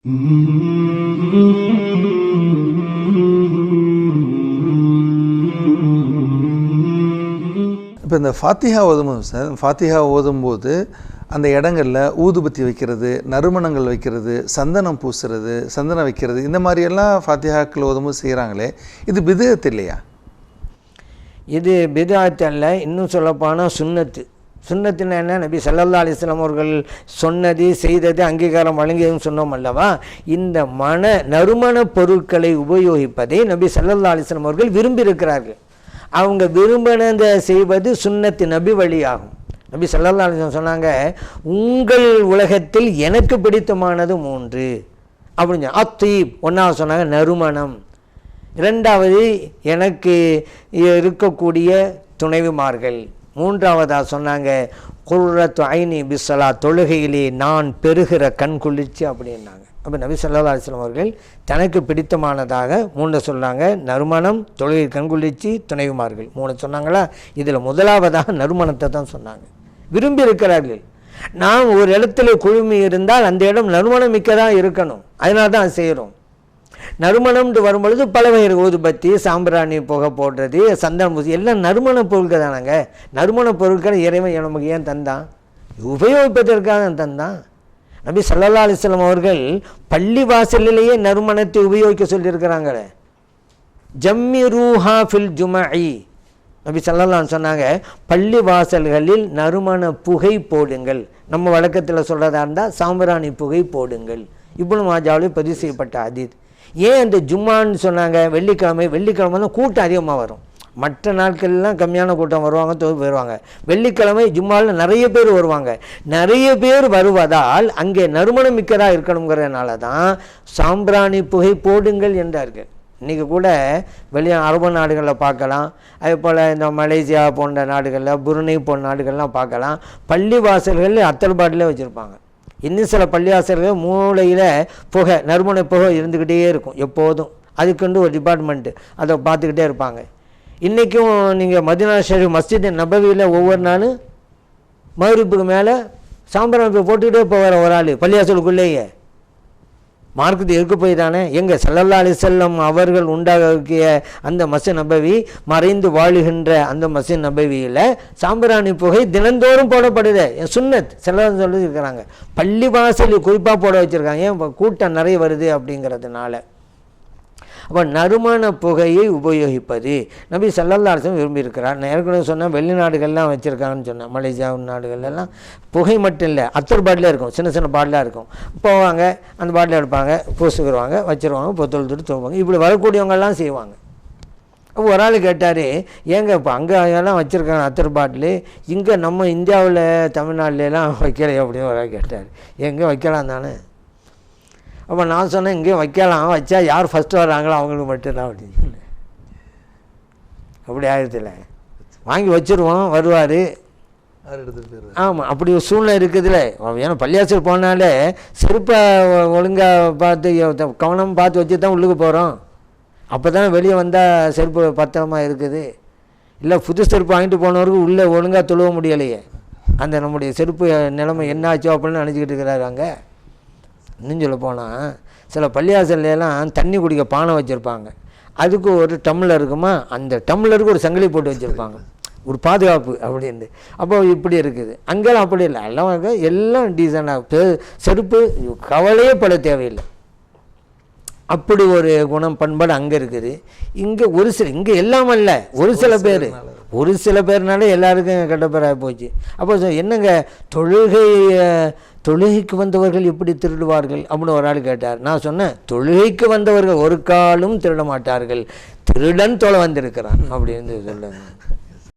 இப்போ இந்த ஃபாத்திஹா ஓதும்போது சார், ஃபாத்திஹா ஓதும்போது அந்த இடங்களில் ஊதுபத்தி வைக்கிறது, நறுமணங்கள் வைக்கிறது, சந்தனம் பூசுறது, சந்தனம் வைக்கிறது, இந்த மாதிரியெல்லாம் ஃபாத்திஹாக்கள் ஓதும்போது செய்கிறாங்களே, இது பிதஅத் இல்லையா? இது பிதஅத் அல்ல, இன்னும் சொல்லப்போனால் சுன்னத்து. சுன்னத்துன்னா என்ன? நபி ஸல்லல்லாஹு அலைஹி வஸல்லம் அவர்கள் சொன்னது, செய்தது, அங்கீகாரம் வழங்கியதுன்னு சொன்னோம் அல்லவா? இந்த நறுமண பொருட்களை உபயோகிப்பதை நபி ஸல்லல்லாஹு அலைஹி வஸல்லம் அவர்கள் விரும்பியிருக்கிறார்கள். அவங்க விரும்பினதை செய்வது சுன்னத்து நபி வழியாகும். நபி ஸல்லல்லாஹு அலைஹி வஸல்லம் சொன்னாங்க, உங்கள் உலகத்தில் எனக்கு பிடித்தமானது 3 அப்படின்னு. அத்தீப் ஒன்றாவது சொன்னாங்க, நறுமணம். இரண்டாவது எனக்கு இருக்கக்கூடிய துணைவிமார்கள். மூன்றாவதாக சொன்னாங்க, குர்ரத்து ஐனி பிஸ்ஸலா, தொழுகையிலே நான் பெறுகிற கண் குளிர்ச்சி அப்படின்னாங்க. அப்போ நபி ஸல்லல்லாஹு அலைஹி வஸல்லம் அவர்கள் தனக்கு பிடித்தமானதாக 3 சொன்னாங்க. நறுமணம், தொழுகை, கண்குளிர்ச்சி, துணைவிமார்கள் 3 சொன்னாங்களா? இதில் முதலாவதாக நறுமணத்தை தான் சொன்னாங்க. விரும்பி இருக்கிறார்கள். நாம் ஒரு இடத்துல குழுமி இருந்தால் அந்த இடம் நறுமணம் மிக்கதாக இருக்கணும். அதனால தான் அது செய்கிறோம். நறுமணம்னு வரும்பொழுது பல வகை ஊதுபத்தி, சாம்பிராணி புகை போடுறது, சந்தனம் பூசி, எல்லாம் நறுமண பொருட்கள் தானாங்க. நறுமண பொருட்களை இறைவன் நமக்கு ஏன் தந்தான்? உபயோகிப்பதற்காக தந்தான். நபி ஸல்லல்லாஹு அலைஹி வஸல்லம் அவர்கள் பள்ளி வாசலிலேயே நறுமணத்தை உபயோகிக்க சொல்லியிருக்கிறாங்களே. ஜம்மிரூஹா ஃபில் ஜுமஇ, நபி ஸல்லல்லாஹு அலைஹி சொன்னாங்க, பள்ளி வாசல்களில் நறுமண புகை போடுங்கள். நம்ம வழக்கத்தில் சொல்கிறதா இருந்தால் சாம்பிராணி புகை போடுங்கள். இப்னு மாஜாவில் பதிவு செய்யப்பட்ட ஹதீஸ். ஏன் அந்த ஜும்மான்னு சொன்னாங்க? வெள்ளிக்கிழமை தான் கூட்டம் அதிகமாக வரும். மற்ற நாட்கள்லாம் கம்மியான கூட்டம் வருவாங்க, போயிடுவாங்க. வெள்ளிக்கிழமை ஜும்மாவில் நிறைய பேர் வருவாங்க. நிறைய பேர் வருவதால் அங்கே நறுமணம் மிக்கதாக இருக்கணுங்கிறதுனால தான் சாம்பிராணி புகை போடுங்கள் என்றார்கள். இன்றைக்கி கூட வெளியே அரபு நாடுகளில் பார்க்கலாம், அதே போல் இந்த மலேசியா போன்ற நாடுகளில், புருனை போன்ற நாடுகள்லாம் பார்க்கலாம். பள்ளி வாசல்களில் அத்தர் பாட்டிலே வச்சுருப்பாங்க. இன்னும் சில பள்ளிவாசல்கள் மூளையில் புகை, நறுமண புகை இருந்துக்கிட்டே இருக்கும் எப்போதும். அதுக்குண்டு ஒரு டிபார்ட்மெண்ட்டு அதை பார்த்துக்கிட்டே இருப்பாங்க. இன்றைக்கும் நீங்கள் மதீனா ஷரீஃப் மஸ்ஜித் நபவியில் ஒவ்வொரு நாளும் மக்ரிபுக்கு மேலே சாம்பிராணி போட்டுக்கிட்டே போகிற ஒரு ஆள் பள்ளிவாசலுக்குள்ளேயே. மார்க்கத்தை இருக்க போய் தானே. எங்கள் ஸல்லல்லாஹு அலைஹி வஸல்லம் அவர்கள் உண்டாக்கிய அந்த மஸ்ஜித் நபவி, மறைந்து வாழுகின்ற அந்த மஸ்ஜித் நபவியில் சாம்பிராணி புகை தினந்தோறும் போடப்படுது. சுன்னத் ஸல்லல்லாஹு சொல்லி இருக்கிறாங்க. பள்ளி வாசலில் குறிப்பாக போட வச்சுருக்காங்க. ஏன்? கூட்டம் நிறைய வருது அப்படிங்கிறதுனால. அப்போ நறுமண புகையை உபயோகிப்பது நபி ஸல்லல்லாஹு அலைஹி வஸல்லம் விரும்பியிருக்கிறார். நான் ஏற்கனவே சொன்னால் வெளிநாடுகள்லாம் வச்சுருக்காங்கன்னு சொன்னேன். மலேசியா நாடுகள்லாம் புகை மட்டும் இல்லை, அத்தர் பாட்டிலே இருக்கும், சின்ன சின்ன பாட்டிலாக இருக்கும். போவாங்க, அந்த பாட்டில் எடுப்பாங்க, பூசுக்குருவாங்க, வச்சுருவாங்க, பொத்தல் தொட்டு தூவாங்க. இப்படி வரக்கூடியவங்கெல்லாம் செய்வாங்க. அப்போ ஒரு ஆள் கேட்டார், ஏங்க இப்போ அங்கே எல்லாம் வச்சுருக்காங்க அத்தர் பாட்டில், இங்கே நம்ம இந்தியாவில் தமிழ்நாட்டிலலாம் வைக்கலையே அப்படின்னு ஒரு ஆள் கேட்டார். எங்கே வைக்கலாம் தானே. அப்போ நான் சொன்னேன், இங்கேயும் வைக்கலாம், வச்சா யார் ஃபஸ்ட்டு வராங்களோ அவங்களுக்கு மட்டும்தான் அப்படின்னு சொல்லி. அப்படி ஆயிரத்தில் வாங்கி வச்சுருவோம், வருவார். ஆமாம், அப்படி ஒரு சூழ்நிலை இருக்குதுல்ல. ஏன்னா பள்ளியாசல் போனாலே செருப்பை ஒழுங்காக பார்த்து கவனம் பார்த்து வச்சு தான் உள்ளுக்கு போகிறோம். அப்போ தானே வெளியே வந்தால் செருப்பு பத்திரமாக இருக்குது. இல்லை புது செருப்பு வாங்கிட்டு போனவருக்கு உள்ளே ஒழுங்காக தொழுவ முடியலையே. அந்த நம்முடைய செருப்பு நிலைமை என்ன ஆச்சோ அப்படின்னு நினச்சிக்கிட்டு இருக்கிறாரு. அங்கே இன்னும் சொல்ல போனால் சில பள்ளியாசல்லாம் தண்ணி குடிக்க பானை வச்சுருப்பாங்க. அதுக்கு ஒரு டம்ளர் இருக்குமா, அந்த டம்ளருக்கு ஒரு சங்கிலி போட்டு வச்சுருப்பாங்க, ஒரு பாதுகாப்பு அப்படின்னு. அப்போ இப்படி இருக்குது. அங்கெல்லாம் அப்படி இல்லை, எல்லாம் டீசெண்டாக செருப்பு கவலையே பட தேவையில்லை. அப்படி ஒரு குணம் பண்பாடு அங்கே இருக்குது. இங்கே ஒரு சில, இங்கே எல்லாம் அல்ல, ஒரு சில பேர்னால எல்லாருக்கும் கெட்ட பேராக போச்சு. அப்போ என்னங்க தொழுகைக்கு வந்தவர்கள் எப்படி திருடுவார்கள் அப்படின்னு ஒரு ஆள் கேட்டார். நான் சொன்னேன், தொழுகைக்கு வந்தவர்கள் ஒரு காலும் திருட மாட்டார்கள், திருடன் தொலை வந்திருக்கிறான் அப்படின்னு சொல்லுங்க.